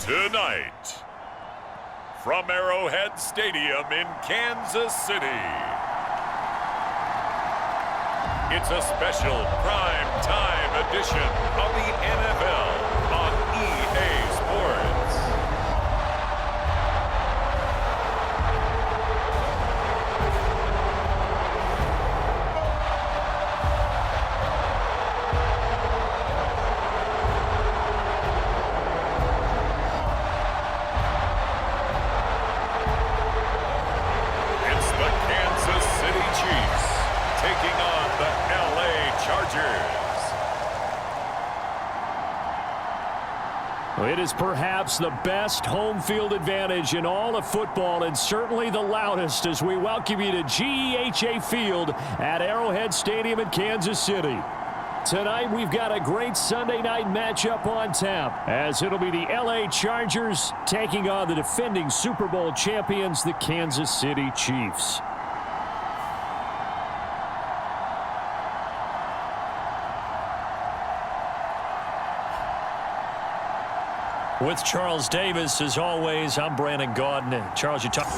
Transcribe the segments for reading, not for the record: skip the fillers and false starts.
Tonight, from Arrowhead Stadium in Kansas City, it's a special prime time edition of the NFL on EA Sports. It is perhaps the best home field advantage in all of football, and certainly the loudest, as we welcome you to GEHA Field at Arrowhead Stadium in Kansas City. Tonight we've got a great Sunday night matchup on tap, as it'll be the LA Chargers taking on the defending Super Bowl champions, the Kansas City Chiefs. With Charles Davis, as always, I'm Brandon Gaudin. Charles, you talk.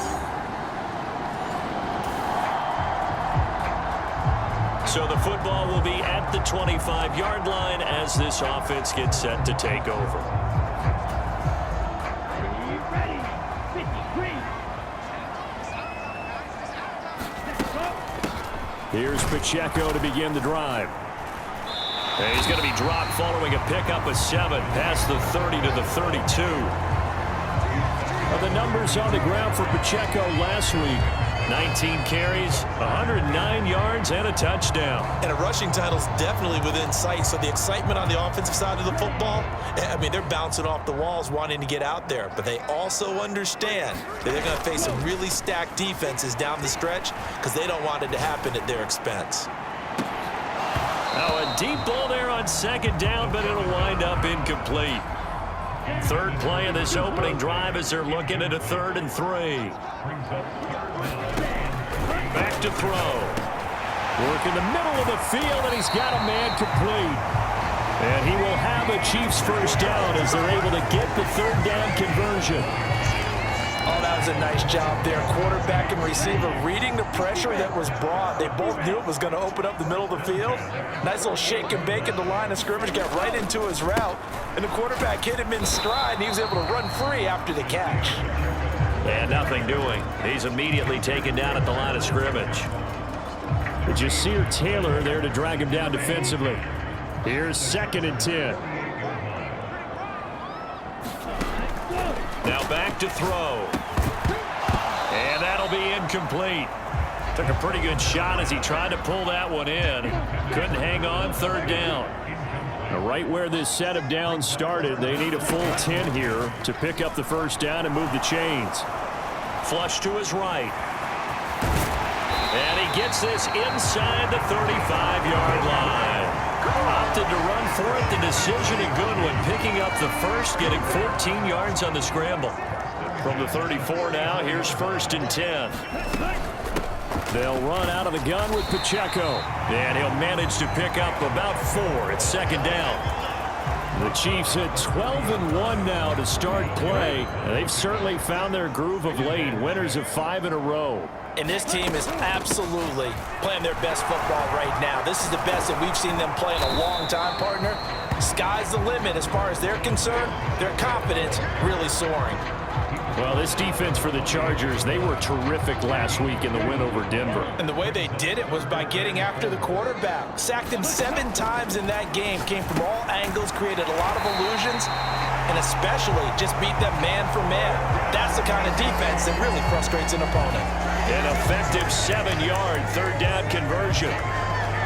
So the football will be at the 25-yard line as this offense gets set to take over. Here's Pacheco to begin the drive. And he's going to be dropped following a pickup of 7 past the 30 to the 32. Well, the numbers on the ground for Pacheco last week: 19 carries, 109 yards, and a touchdown. And a rushing title's definitely within sight, so the excitement on the offensive side of the football, I mean, they're bouncing off the walls wanting to get out there, but they also understand that they're going to face some really stacked defenses down the stretch because they don't want it to happen at their expense. Now a deep ball there on second down, but it'll wind up incomplete. Third play of this opening drive as they're looking at a 3rd and 3. Back to throw. Work in the middle of the field, and he's got a man complete. And he will have a Chiefs first down as they're able to get the 3rd down conversion. Oh, that was a nice job there. Quarterback and receiver reading the pressure that was brought. They both knew it was going to open up the middle of the field. Nice little shake and bake at the line of scrimmage. Got right into his route. And the quarterback hit him in stride, and he was able to run free after the catch. And nothing doing. He's immediately taken down at the line of scrimmage. Jasir Taylor there to drag him down defensively. Here's 2nd and 10. Now back to throw. And that'll be incomplete. Took a pretty good shot as he tried to pull that one in. Couldn't hang on. 3rd down. Now right where this set of downs started, they need a full 10 here to pick up the first down and move the chains. Flush to his right. And he gets this inside the 35-yard line. Opted to run for it. The decision a good one. Picking up the first, getting 14 yards on the scramble. From the 34 now, here's 1st and 10. They'll run out of the gun with Pacheco. And he'll manage to pick up about 4 at 2nd down. The Chiefs at 12-1 now to start play. They've certainly found their groove of late. Winners of 5 in a row. And this team is absolutely playing their best football right now. This is the best that we've seen them play in a long time, partner. Sky's the limit as far as they're concerned. Their confidence really soaring. Well, this defense for the Chargers, they were terrific last week in the win over Denver. And the way they did it was by getting after the quarterback. Sacked him 7 times in that game. Came from all angles, created a lot of illusions, and especially just beat them man for man. That's the kind of defense that really frustrates an opponent. An effective 7-yard 3rd down conversion.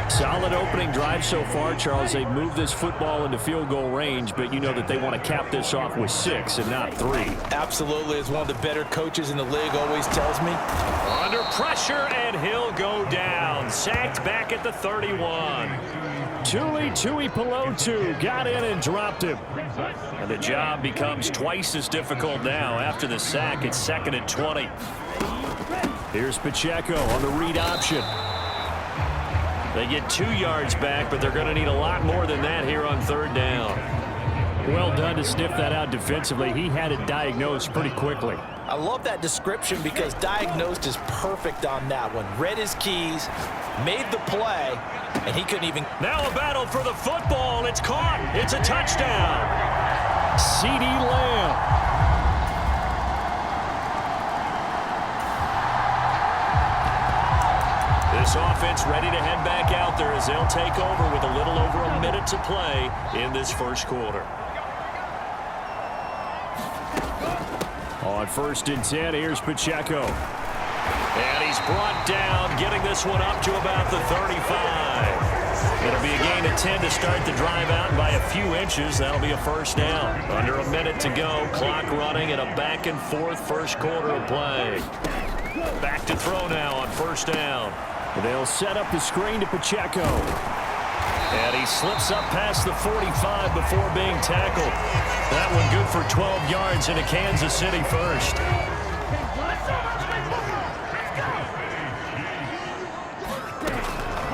Solid opening drive so far, Charles. They've moved this football into field goal range, but you know that they want to cap this off with 6 and not 3. Absolutely. As one of the better coaches in the league always tells me. Under pressure, and he'll go down. Sacked back at the 31. Tui Pelotu got in and dropped him. And the job becomes twice as difficult now. After the sack, it's 2nd and 20. Here's Pacheco on the read option. They get 2 yards back, but they're going to need a lot more than that here on 3rd down. Well done to sniff that out defensively. He had it diagnosed pretty quickly. I love that description because diagnosed is perfect on that one. Read his keys, made the play, and he couldn't even... Now a battle for the football. It's caught. It's a touchdown. CeeDee Lamb. This offense ready to head back out there as they'll take over with a little over a minute to play in this first quarter. On 1st and 10, here's Pacheco. And he's brought down, getting this one up to about the 35. It'll be a gain of 10 to start the drive out, and by a few inches, that'll be a first down. Under a minute to go, clock running, and a back-and-forth first quarter of play. Back to throw now on 1st down. They'll set up the screen to Pacheco. And he slips up past the 45 before being tackled. That one good for 12 yards into Kansas City first.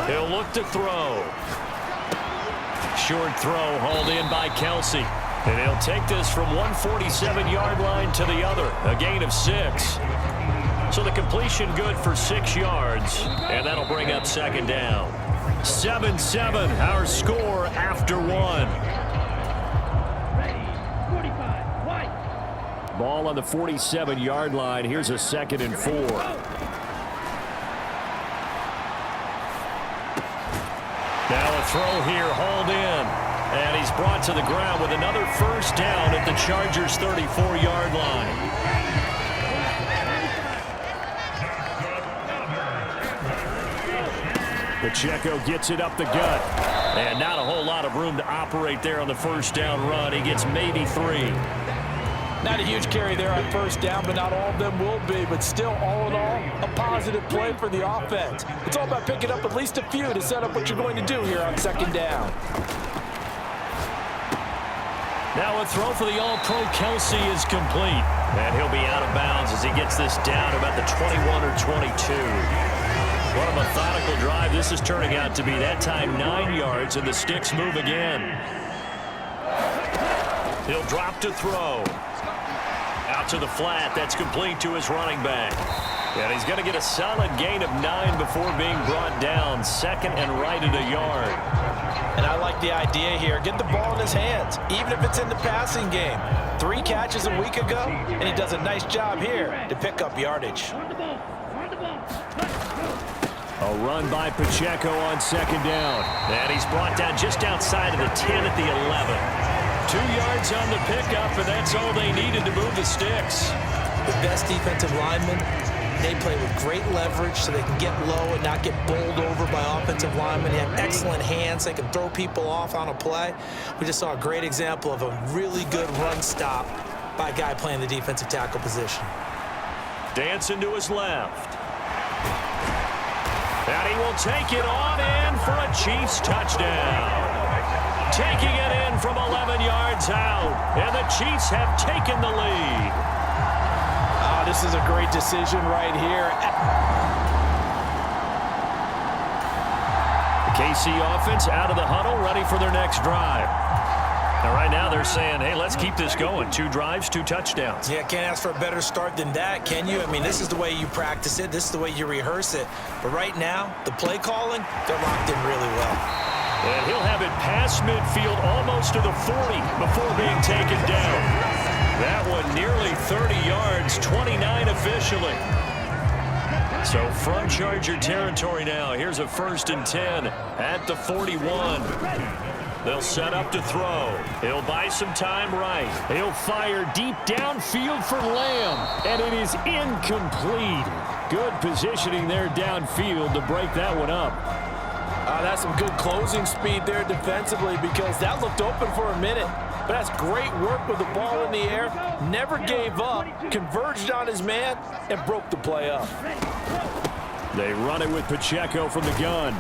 He'll look to throw. Short throw hauled in by Kelsey. And he'll take this from 147-yard line to the other. A gain of 6. So the completion good for 6 yards. And that'll bring up 2nd down. 7-7, our score after 1. Ball on the 47-yard line. Here's a 2nd and 4. Now a throw here, hauled in. And he's brought to the ground with another first down at the Chargers' 34-yard line. Pacheco gets it up the gut. And not a whole lot of room to operate there on the first down run. He gets maybe 3. Not a huge carry there on 1st down, but not all of them will be. But still, all in all, a positive play for the offense. It's all about picking up at least a few to set up what you're going to do here on 2nd down. Now a throw for the All-Pro Kelsey is complete. And he'll be out of bounds as he gets this down to about the 21 or 22. What a methodical drive this is turning out to be. That time 9 yards, and the sticks move again. He'll drop to throw. Out to the flat. That's complete to his running back. And he's going to get a solid gain of 9 before being brought down. 2nd and right at a yard. And I like the idea here. Get the ball in his hands, even if it's in the passing game. 3 catches a week ago, and he does a nice job here to pick up yardage. A run by Pacheco on 2nd down. And he's brought down just outside of the 10 at the 11. 2 yards on the pickup, and that's all they needed to move the sticks. The best defensive linemen, they play with great leverage so they can get low and not get bowled over by offensive linemen. They have excellent hands. They can throw people off on a play. We just saw a great example of a really good run stop by a guy playing the defensive tackle position. Dancing to his left. And he will take it on in for a Chiefs touchdown. Taking it in from 11 yards out. And the Chiefs have taken the lead. This is a great decision right here. The KC offense out of the huddle, ready for their next drive. And right now they're saying, hey, let's keep this going. 2 drives, 2 touchdowns. Yeah, can't ask for a better start than that, can you? I mean, this is the way you practice it. This is the way you rehearse it. But right now, the play calling, they're locked in really well. And he'll have it past midfield almost to the 40 before being taken down. That one nearly 30 yards, 29 officially. So from Charger territory now, here's a 1st and 10 at the 41. They'll set up to throw. He'll buy some time right. He'll fire deep downfield for Lamb, and it is incomplete. Good positioning there downfield to break that one up. That's some good closing speed there defensively because that looked open for a minute. But that's great work with the ball in the air. Never gave up, converged on his man, and broke the play up. They run it with Pacheco from the gun.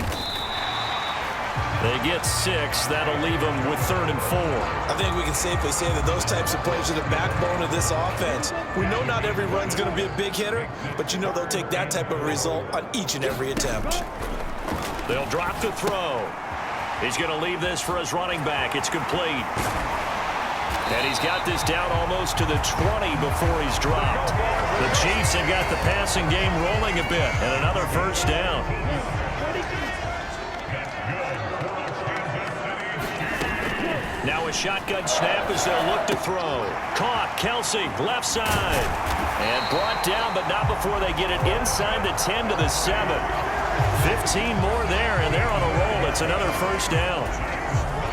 They get 6. That'll leave them with 3rd and 4. I think we can safely say that those types of plays are the backbone of this offense. We know not every run's going to be a big hitter, but you know they'll take that type of result on each and every attempt. They'll drop to throw. He's going to leave this for his running back. It's complete. And he's got this down almost to the 20 before he's dropped. The Chiefs have got the passing game rolling a bit, and another first down. Now a shotgun snap as they'll look to throw. Caught, Kelsey, left side. And brought down, but not before they get it inside the 10 to the 7. 15 more there, and they're on a roll. It's another first down.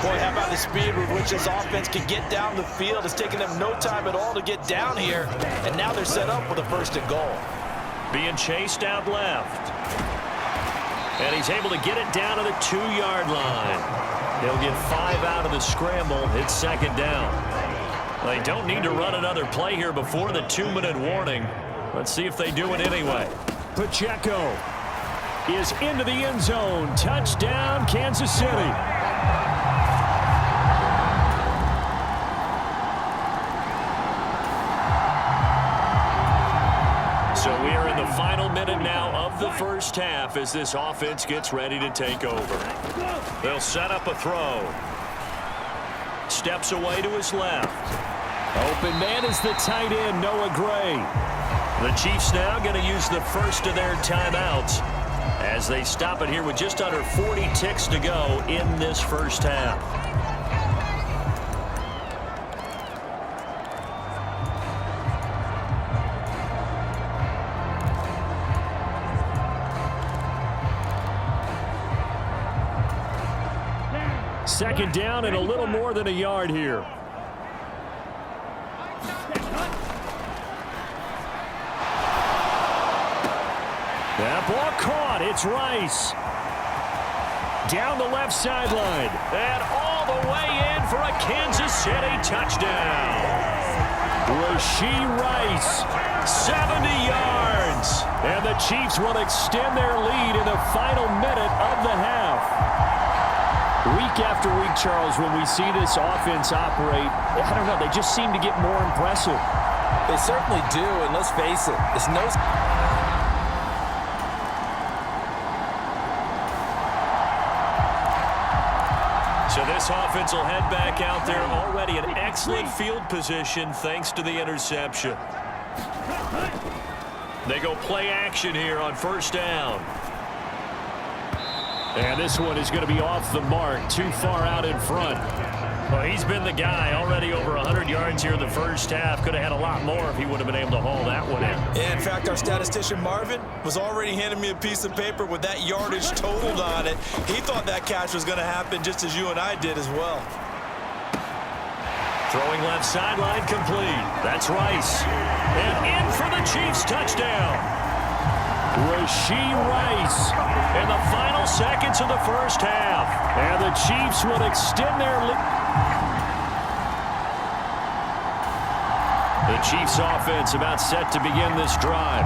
Boy, how about the speed with which this offense can get down the field? It's taken them no time at all to get down here, and now they're set up with a first and goal. Being chased out left. And he's able to get it down to the 2-yard line. They'll get 5 out of the scramble. It's second down. They don't need to run another play here before the 2-minute warning. Let's see if they do it anyway. Pacheco is into the end zone. Touchdown, Kansas City. So we are in the final minute now of the first half as this offense gets ready to take over. They'll set up a throw. Steps away to his left. Open man is the tight end, Noah Gray. The Chiefs now going to use the first of their timeouts as they stop it here with just under 40 ticks to go in this first half. Second down and a little more than a yard here. That ball caught. It's Rice. Down the left sideline. And all the way in for a Kansas City touchdown. Rashee Rice, 70 yards. And the Chiefs will extend their lead in the final minute of the half. Week after week, Charles, when we see this offense operate, I don't know, they just seem to get more impressive. They certainly do, and let's face it, it's no... So this offense will head back out there, already in excellent field position thanks to the interception. They go play action here on first down. And this one is going to be off the mark, too far out in front. Well, he's been the guy, already over 100 yards here in the first half. Could have had a lot more if he would have been able to haul that one in. Yeah, in fact, our statistician Marvin was already handing me a piece of paper with that yardage totaled on it. He thought that catch was going to happen just as you and I did as well. Throwing left sideline complete. That's Rice. And in for the Chiefs touchdown. Rashee Rice in the final seconds of the first half. And the Chiefs will extend their lead. The Chiefs offense about set to begin this drive.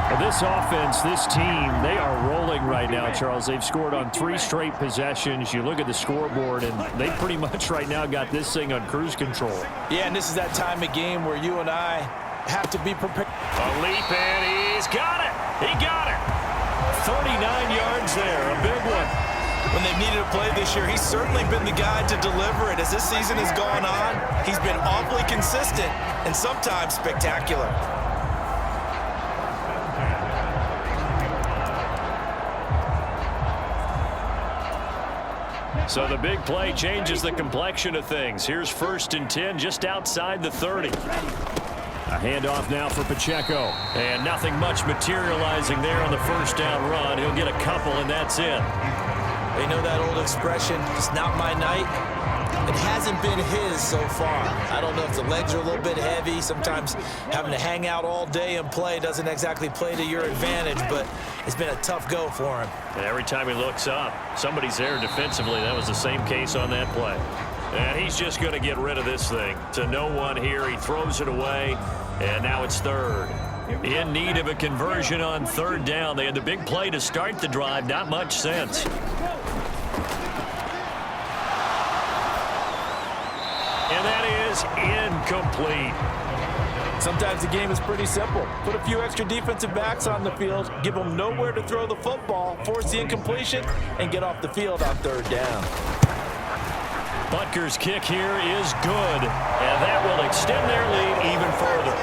Well, this offense, this team, they are rolling right now, Charles. They've scored on 3 straight possessions. You look at the scoreboard, and they pretty much right now got this thing on cruise control. Yeah, and this is that time of game where you and I have to be prepared. A leap, and he's got it. He got it. 39 yards there, a big one. When they've needed a play this year, he's certainly been the guy to deliver it. As this season has gone on, he's been awfully consistent and sometimes spectacular. So the big play changes the complexion of things. Here's 1st and 10 just outside the 30. A handoff now for Pacheco. And nothing much materializing there on the first down run. He'll get a couple, and that's it. They know that old expression, it's not my night. It hasn't been his so far. I don't know if the legs are a little bit heavy. Sometimes having to hang out all day and play doesn't exactly play to your advantage, but it's been a tough go for him. And every time he looks up, somebody's there defensively. That was the same case on that play. And he's just going to get rid of this thing. To no one here. He throws it away, and now it's 3rd. In need of a conversion on 3rd down. They had the big play to start the drive. Not much sense. And that is incomplete. Sometimes the game is pretty simple. Put a few extra defensive backs on the field, give them nowhere to throw the football, force the incompletion, and get off the field on 3rd down. Butker's kick here is good, and that will extend their lead even further.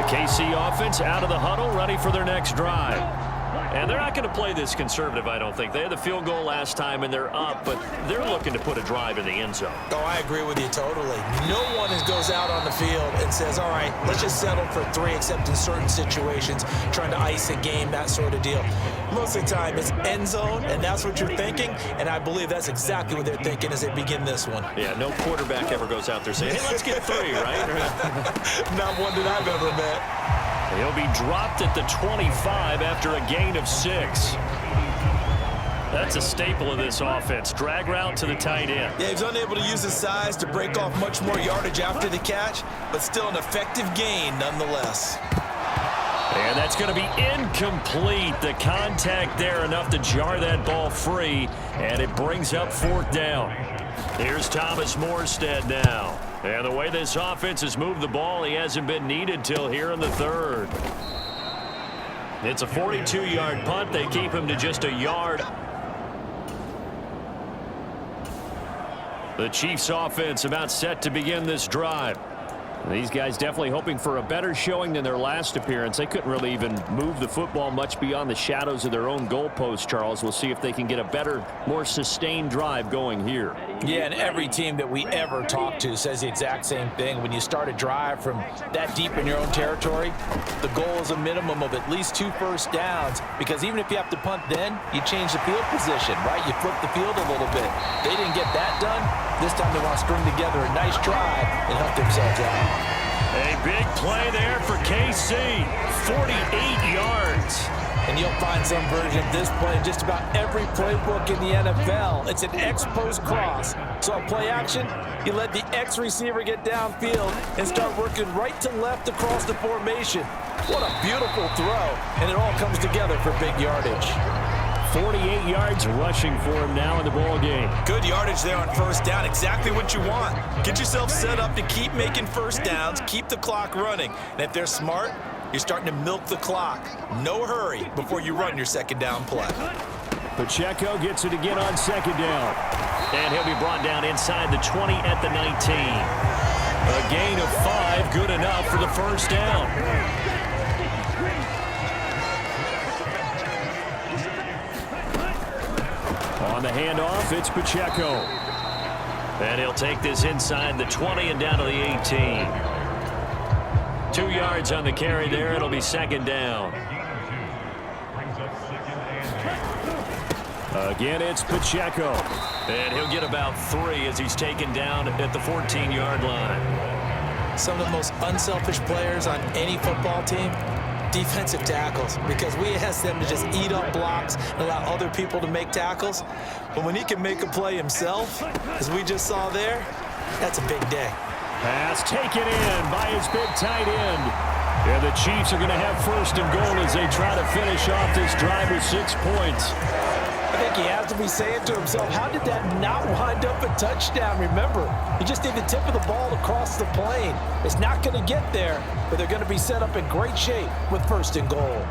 The KC offense out of the huddle, ready for their next drive. And they're not going to play this conservative, I don't think. They had the field goal last time, and they're up, but they're looking to put a drive in the end zone. Oh, I agree with you totally. No one goes out on the field and says, all right, let's just settle for 3, except in certain situations, trying to ice a game, that sort of deal. Most of the time, it's end zone, and that's what you're thinking, and I believe that's exactly what they're thinking as they begin this one. Yeah, no quarterback ever goes out there saying, hey, let's get 3, right? Not one that I've ever met. He'll be dropped at the 25 after a gain of 6. That's a staple of this offense. Drag route to the tight end. Yeah, he's unable to use his size to break off much more yardage after the catch, but still an effective gain nonetheless. And that's going to be incomplete. The contact there enough to jar that ball free, and it brings up 4th down. Here's Thomas Morstead now. And the way this offense has moved the ball, he hasn't been needed till here in the 3rd. It's a 42-yard punt. They keep him to just a yard. The Chiefs offense about set to begin this drive. These guys definitely hoping for a better showing than their last appearance. They couldn't really even move the football much beyond the shadows of their own goalpost, Charles. We'll see if they can get a better, more sustained drive going here. Yeah, and every team that we ever talk to says the exact same thing. When you start a drive from that deep in your own territory, the goal is a minimum of at least 2 first downs, because even if you have to punt then, you change the field position, right? You flip the field a little bit. They didn't get that done. This time they want to string together a nice drive and help themselves out. A big play there for KC, 48 yards. And you'll find some version of this play in just about every playbook in the NFL. It's an X-post cross. So on play action, you let the X receiver get downfield and start working right to left across the formation. What a beautiful throw. And it all comes together for big yardage. 48 yards rushing for him now in the ball game. Good yardage there on first down. Exactly what you want. Get yourself set up to keep making first downs, keep the clock running. And if they're smart, you're starting to milk the clock. No hurry before you run your second down play. Pacheco gets it again on second down. And he'll be brought down inside the 20 at the 19. A gain of 5, good enough for the first down. On the handoff, it's Pacheco. And he'll take this inside the 20 and down to the 18. 2 yards on the carry there. It'll be second down. Again, it's Pacheco. And he'll get about 3 as he's taken down at the 14-yard line. Some of the most unselfish players on any football team, defensive tackles, because we ask them to just eat up blocks and allow other people to make tackles. But when he can make a play himself, as we just saw there, that's a big day. Pass taken in by his big tight end. And the Chiefs are going to have first and goal as they try to finish off this drive with 6 points. I think he has to be saying to himself, how did that not wind up a touchdown? Remember, you just need the tip of the ball to cross the plane. It's not going to get there, but they're going to be set up in great shape with first and goal.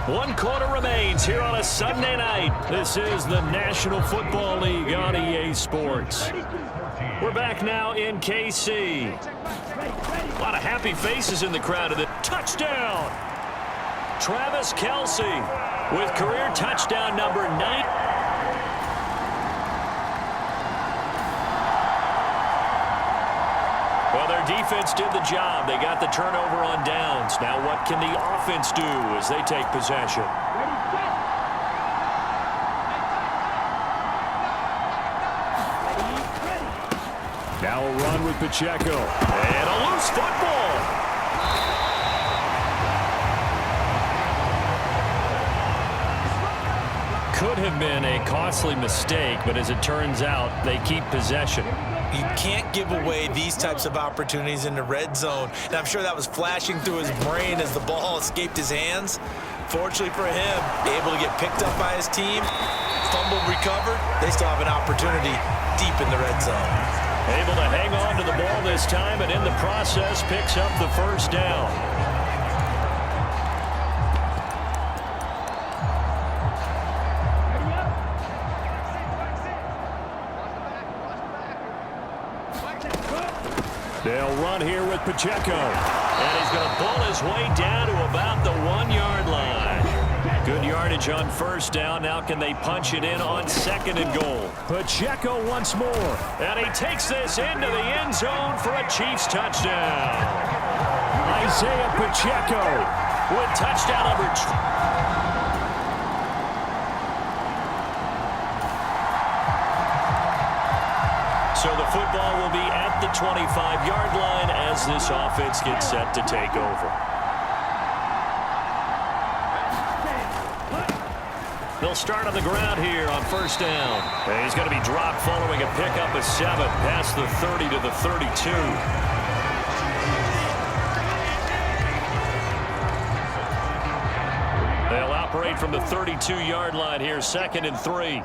One quarter remains here on a Sunday night. This is the National Football League on EA Sports. We're back now in KC. A lot of happy faces in the crowd. The touchdown. Travis Kelce with career touchdown number 9. Well, their defense did the job. They got the turnover on downs. Now what can the offense do as they take possession? Now a run with Pacheco. And a loose football. Could have been a costly mistake, but as it turns out, they keep possession. You can't give away these types of opportunities in the red zone. And I'm sure that was flashing through his brain as the ball escaped his hands. Unfortunately for him, able to get picked up by his team, fumble recovered. They still have an opportunity deep in the red zone. Able to hang on to the ball this time, and in the process picks up the first down. They'll run here with Pacheco. And he's going to pull his way down to about the 1-yard line. Good yardage on first down. Now can they punch it in on 2nd and goal? Pacheco once more. And he takes this into the end zone for a Chiefs touchdown. Isaiah Pacheco with touchdown number 2. So the football will be at the 25-yard line as this offense gets set to take over. They'll start on the ground here on first down. And he's going to be dropped following a pickup of 7 past the 30 to the 32. They'll operate from the 32-yard line here, 2nd and 3.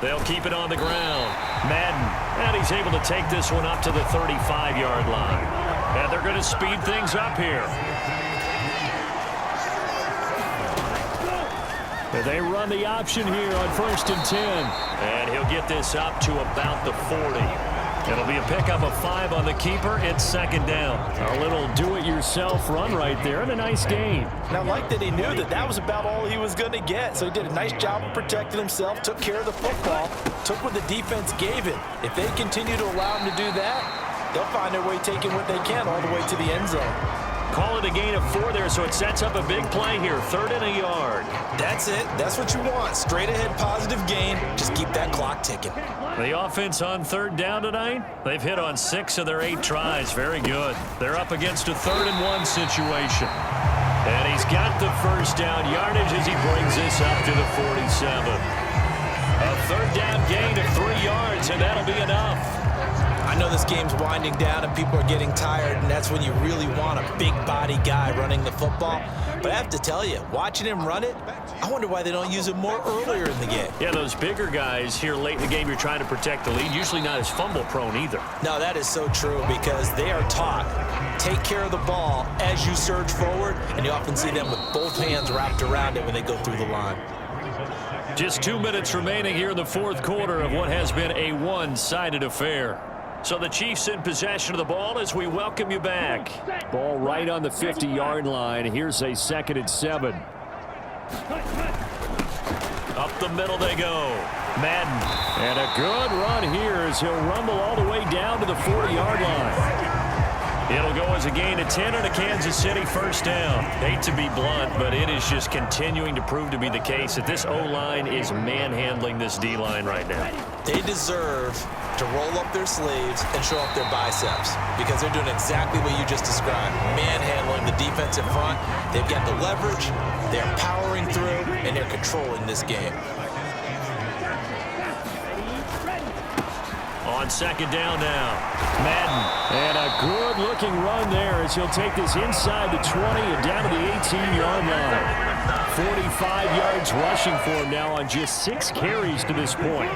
They'll keep it on the ground. Madden, and he's able to take this one up to the 35-yard line. And they're going to speed things up here. They run the option here on 1st and 10. And he'll get this up to about the 40. It'll be a pickup of 5 on the keeper. It's 2nd down. A little do-it-yourself run right there, and a nice gain. And I like that he knew that that was about all he was going to get. So he did a nice job of protecting himself, took care of the football, took what the defense gave him. If they continue to allow him to do that, they'll find their way taking what they can all the way to the end zone. Call it a gain of 4 there, so it sets up a big play here. 3rd and a yard. That's it. That's what you want. Straight ahead positive gain. Just keep that clock ticking. The offense on 3rd down tonight, they've hit on 6 of their 8 tries. Very good. They're up against a 3rd and 1 situation. And he's got the first down yardage as he brings this up to the 47. A 3rd down gain of 3 yards, and that'll be enough. I know this game's winding down and people are getting tired, and that's when you really want a big body guy running the football. But I have to tell you, watching him run it, I wonder why they don't use him more earlier in the game. Yeah, those bigger guys here late in the game, you're trying to protect the lead, usually not as fumble prone either. No, that is so true because they are taught, take care of the ball as you surge forward, and you often see them with both hands wrapped around it when they go through the line. Just 2 minutes remaining here in the 4th quarter of what has been a one-sided affair. So the Chiefs in possession of the ball as we welcome you back. Ball right on the 50-yard line. Here's a 2nd and 7. Up the middle they go. Madden. And a good run here as he'll rumble all the way down to the 40-yard line. It'll go as a gain of 10 and a Kansas City first down. Hate to be blunt, but it is just continuing to prove to be the case that this O-line is manhandling this D-line right now. They deserve to roll up their sleeves and show up their biceps because they're doing exactly what you just described, manhandling the defense in front. They've got the leverage, they're powering through, and they're controlling this game. On 2nd down now, Madden. And a good-looking run there as he'll take this inside the 20 and down to the 18-yard line. 45 yards rushing for him now on just 6 carries to this point.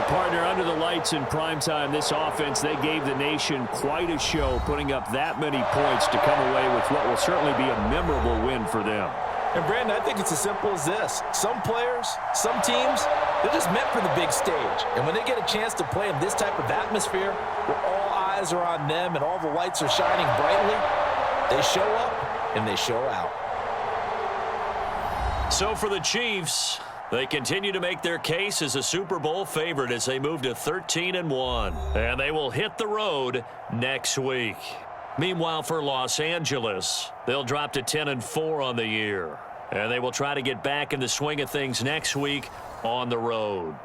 Partner, under the lights in primetime, this offense, they gave the nation quite a show, putting up that many points to come away with what will certainly be a memorable win for them. And, Brandon, I think it's as simple as this. Some players, some teams, they're just meant for the big stage. And when they get a chance to play in this type of atmosphere where all eyes are on them and all the lights are shining brightly, they show up and they show out. So for the Chiefs, they continue to make their case as a Super Bowl favorite as they move to 13-1. And they will hit the road next week. Meanwhile, for Los Angeles, they'll drop to 10-4 on the year. And they will try to get back in the swing of things next week on the road.